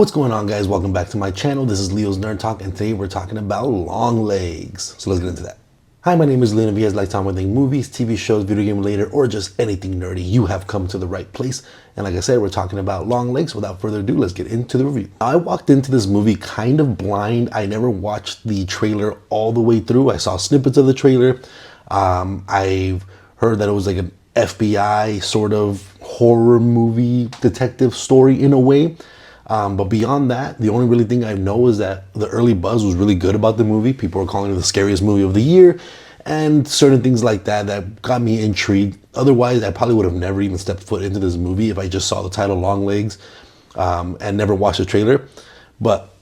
What's going on, guys? Welcome back to my channel. This is Leo's Nerd Talk, and today we're talking about Longlegs. So let's get into that. Hi, my name is Leo, and if you guys like talking about movies, TV shows, video game related, or just anything nerdy, you have come to the right place. And like I said, we're talking about Longlegs. Without further ado, let's get into the review. I walked into this movie kind of blind. I never watched the trailer all the way through. I saw snippets of the trailer. I've heard that it was like an FBI sort of horror movie detective story in a way. But beyond that, the only really thing I know is that the early buzz was really good about the movie. People were calling it the scariest movie of the year and certain things like that that got me intrigued. Otherwise, I probably would have never even stepped foot into this movie if I just saw the title Longlegs and never watched the trailer. But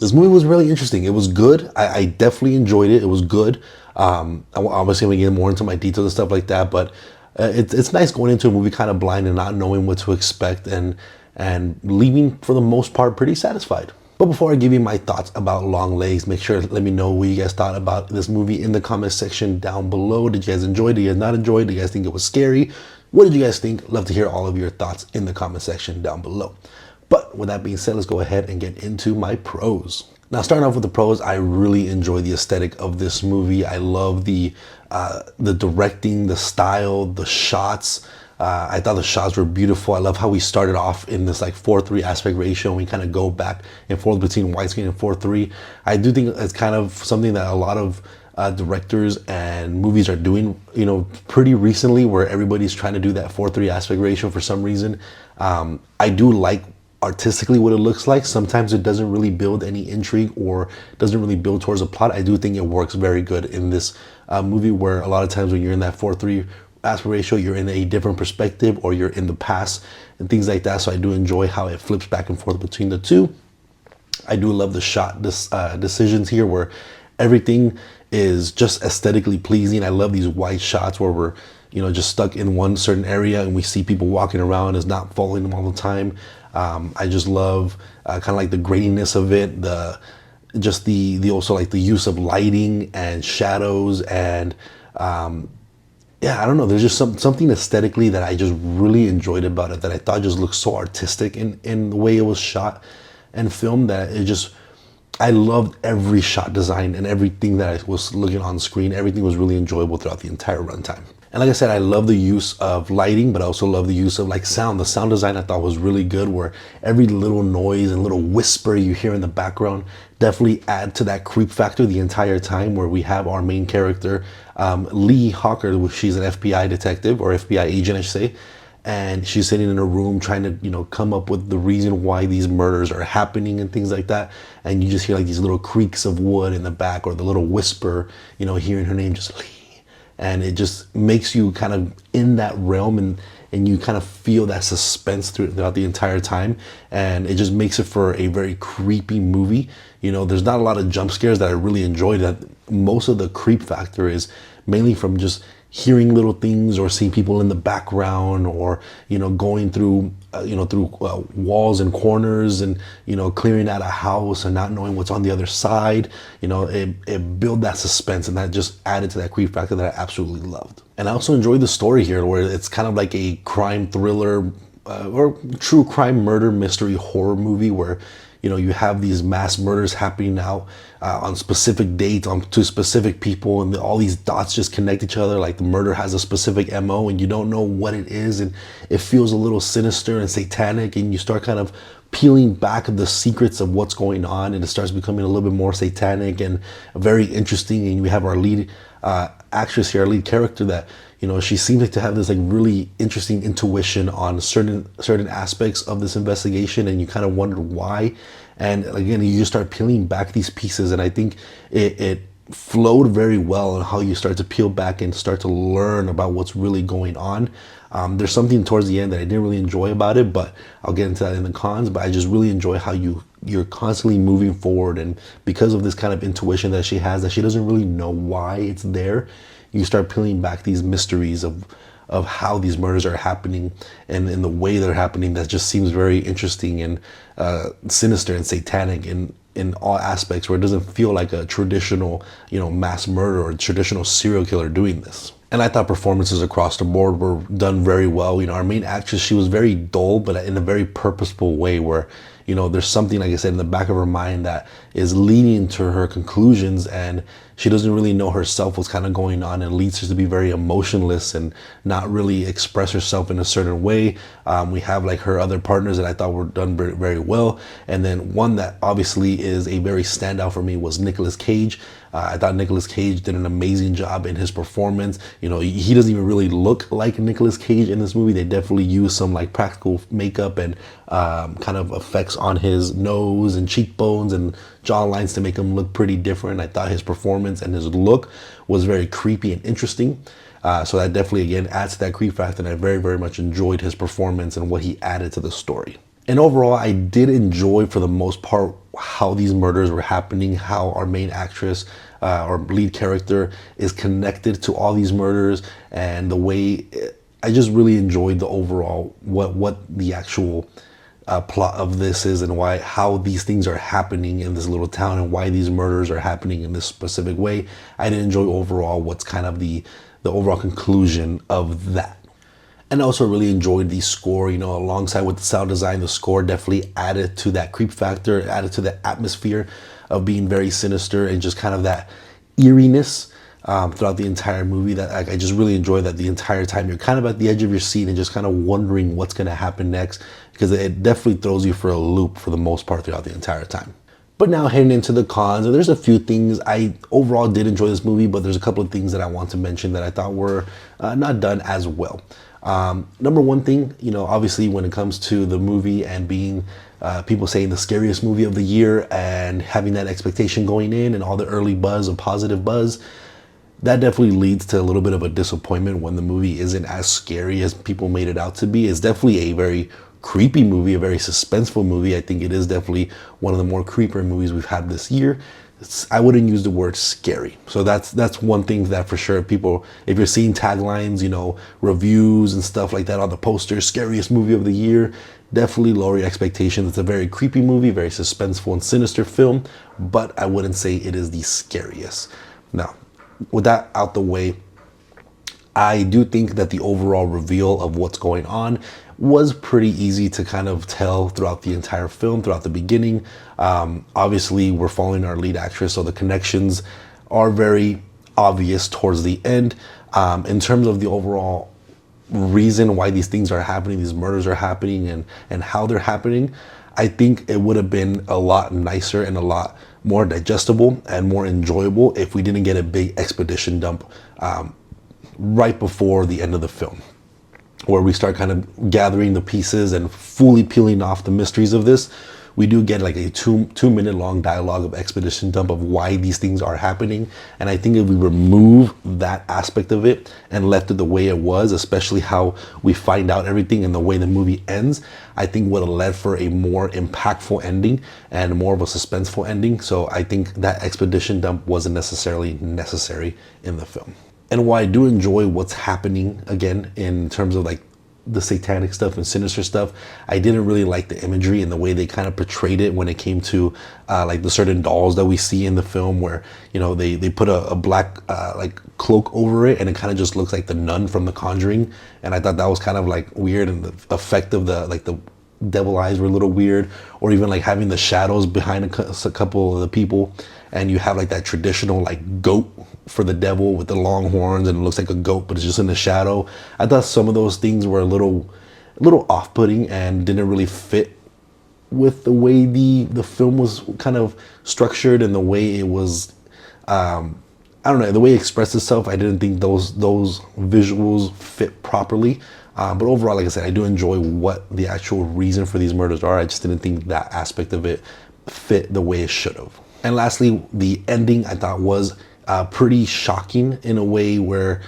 this movie was really interesting. It was good. I definitely enjoyed it. It was good. Obviously, I'm going to get more into my details and stuff like that, but it's nice going into a movie kind of blind and not knowing what to expect and leaving, for the most part, pretty satisfied. But before I give you my thoughts about Longlegs, make sure to let me know what you guys thought about this movie in the comment section down below. Did you guys enjoy it? Did you guys not enjoy it? Did you guys think it was scary? What did you guys think? Love to hear all of your thoughts in the comment section down below. But with that being said, let's go ahead and get into my pros. Now, starting off with the pros, I really enjoy the aesthetic of this movie. I love the directing, the style, the shots. I thought the shots were beautiful. I love how we started off in this like 4:3 aspect ratio, and we kind of go back and forth between widescreen and 4:3. I do think it's kind of something that a lot of directors and movies are doing, pretty recently, where everybody's trying to do that 4:3 aspect ratio for some reason. I do like artistically what it looks like. Sometimes it doesn't really build any intrigue or doesn't really build towards a plot. I do think it works very good in this movie, where a lot of times when you're in that 4:3 aspect ratio, you're in a different perspective or you're in the past and things like that. So I do enjoy how it flips back and forth between the two. I do love the shot decisions here, where everything is just aesthetically pleasing. I love these wide shots where we're just stuck in one certain area and we see people walking around, is not following them all the time. I just love kind of like the graininess of it, the also like the use of lighting and shadows, and yeah, I don't know. There's just something aesthetically that I just really enjoyed about it, that I thought just looked so artistic in the way it was shot and filmed, that I loved every shot design and everything that I was looking on screen. Everything was really enjoyable throughout the entire runtime. And like I said, I love the use of lighting, but I also love the use of like sound. The sound design I thought was really good, where every little noise and little whisper you hear in the background definitely add to that creep factor the entire time, where we have our main character, Lee Hawker. She's an FBI detective, or FBI agent, I should say. And she's sitting in a room trying to, come up with the reason why these murders are happening and things like that. And you just hear like these little creaks of wood in the back, or the little whisper, hearing her name, just Lee. And it just makes you kind of in that realm, and you kind of feel that suspense throughout the entire time. And it just makes it for a very creepy movie. There's not a lot of jump scares that I really enjoyed. That most of the creep factor is mainly from just hearing little things, or seeing people in the background, or going through walls and corners, and clearing out a house and not knowing what's on the other side. It built that suspense, and that just added to that creep factor that I absolutely loved. And I also enjoyed the story here, where it's kind of like a crime thriller or true crime murder mystery horror movie, where you have these mass murders happening out on specific dates, to specific people, and all these dots just connect each other. Like the murder has a specific MO, and you don't know what it is, and it feels a little sinister and satanic, and you start kind of peeling back the secrets of what's going on, and it starts becoming a little bit more satanic and very interesting. And we have our lead actress here, our lead character, that she seems to have this like really interesting intuition on certain aspects of this investigation, and you kind of wonder why. And again, you just start peeling back these pieces, and I think it flowed very well on how you start to peel back and start to learn about what's really going on. There's something towards the end that I didn't really enjoy about it, but I'll get into that in the cons. But I just really enjoy how you're constantly moving forward, and because of this kind of intuition that she has, that she doesn't really know why it's there, you start peeling back these mysteries of how these murders are happening, and in the way they're happening, that just seems very interesting and sinister and satanic in all aspects, where it doesn't feel like a traditional mass murder or traditional serial killer doing this. And I thought performances across the board were done very well. Our main actress, she was very dull, but in a very purposeful way, where there's something, like I said, in the back of her mind that is leading to her conclusions, and she doesn't really know herself what's kind of going on, and leads her to be very emotionless and not really express herself in a certain way. We have like her other partners that I thought were done very, very well, and then one that obviously is a very standout for me was Nicolas Cage. I thought Nicolas Cage did an amazing job in his performance. He doesn't even really look like Nicolas Cage in this movie. They definitely use some like practical makeup and kind of effects on his nose and cheekbones and jaw lines to make him look pretty different. I thought his performance and his look was very creepy and interesting. So that definitely, again, adds to that creep factor, and I very, very much enjoyed his performance and what he added to the story. And overall, I did enjoy, for the most part, how these murders were happening, how our main actress or lead character is connected to all these murders, and the way I just really enjoyed the overall what the actual plot of this is, and how these things are happening in this little town, and why these murders are happening in this specific way. I did enjoy overall what's kind of the overall conclusion of that. And I also really enjoyed the score, alongside with the sound design. The score definitely added to that creep factor, added to the atmosphere of being very sinister, and just kind of that eeriness throughout the entire movie. That I just really enjoyed that the entire time. You're kind of at the edge of your seat and just kind of wondering what's going to happen next, because it definitely throws you for a loop for the most part throughout the entire time. But now heading into the cons, and there's a few things. I overall did enjoy this movie, but there's a couple of things that I want to mention that I thought were not done as well. Number one thing, obviously when it comes to the movie and being people saying the scariest movie of the year, and having that expectation going in and all the early buzz of positive buzz, that definitely leads to a little bit of a disappointment when the movie isn't as scary as people made it out to be. It's definitely a very creepy movie, a very suspenseful movie. I think it is definitely one of the more creepier movies we've had this year. I wouldn't use the word scary. So that's one thing that for sure, people, if you're seeing taglines, reviews and stuff like that on the posters, scariest movie of the year, definitely lower your expectations. It's a very creepy movie, very suspenseful and sinister film, but I wouldn't say it is the scariest. Now, with that out the way, I do think that the overall reveal of what's going on was pretty easy to kind of tell throughout the entire film, throughout the beginning. Obviously, we're following our lead actress, so the connections are very obvious towards the end. In terms of the overall reason why these things are happening, these murders are happening, and how they're happening, I think it would have been a lot nicer and a lot more digestible and more enjoyable if we didn't get a big expedition dump right before the end of the film, where we start kind of gathering the pieces and fully peeling off the mysteries of this. We do get like a two-minute long dialogue of expedition dump of why these things are happening. And I think if we remove that aspect of it and left it the way it was, especially how we find out everything and the way the movie ends, I think would have led for a more impactful ending and more of a suspenseful ending. So I think that expedition dump wasn't necessarily necessary in the film. And while I do enjoy what's happening, again, in terms of like the satanic stuff and sinister stuff, I didn't really like the imagery and the way they kind of portrayed it when it came to like the certain dolls that we see in the film, where they put a black like cloak over it, and it kind of just looks like the nun from The Conjuring. And I thought that was kind of like weird, and the effect of the devil eyes were a little weird, or even like having the shadows behind a couple of the people, and you have like that traditional like goat for the devil with the long horns, and it looks like a goat but it's just in the shadow. I thought some of those things were a little off-putting and didn't really fit with the way the film was kind of structured, and the way it was I don't know, the way it expressed itself. I didn't think those visuals fit properly. But overall, like I said, I do enjoy what the actual reason for these murders are. I just didn't think that aspect of it fit the way it should have. And lastly, the ending I thought was pretty shocking in a way where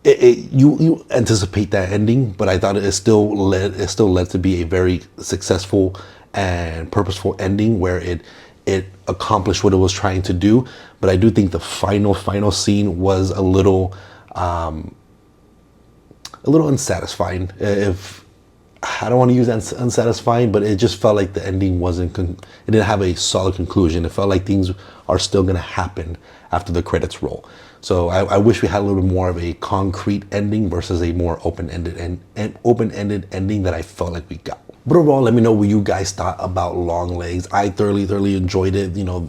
you anticipate that ending, but I thought it still led to be a very successful and purposeful ending, where it accomplished what it was trying to do. But I do think the final scene was a little unsatisfying. If I don't want to use unsatisfying, but it just felt like the ending it didn't have a solid conclusion. It felt like things are still going to happen after the credits roll. So I wish we had a little bit more of a concrete ending versus a more open-ended open-ended ending that I felt like we got. But overall, let me know what you guys thought about Longlegs. I thoroughly enjoyed it. You know,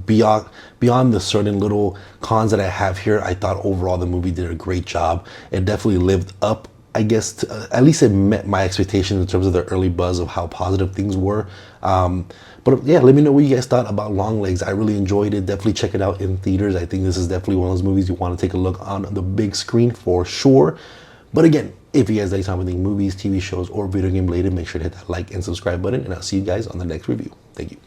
beyond the certain little cons that I have here, I thought overall the movie did a great job. It definitely lived up, I guess, at least it met my expectations in terms of the early buzz of how positive things were. But yeah, let me know what you guys thought about Longlegs. I really enjoyed it. Definitely check it out in theaters. I think this is definitely one of those movies you want to take a look on the big screen for sure. But again, if you guys like something movies, TV shows, or video game related, make sure to hit that like and subscribe button, and I'll see you guys on the next review. Thank you.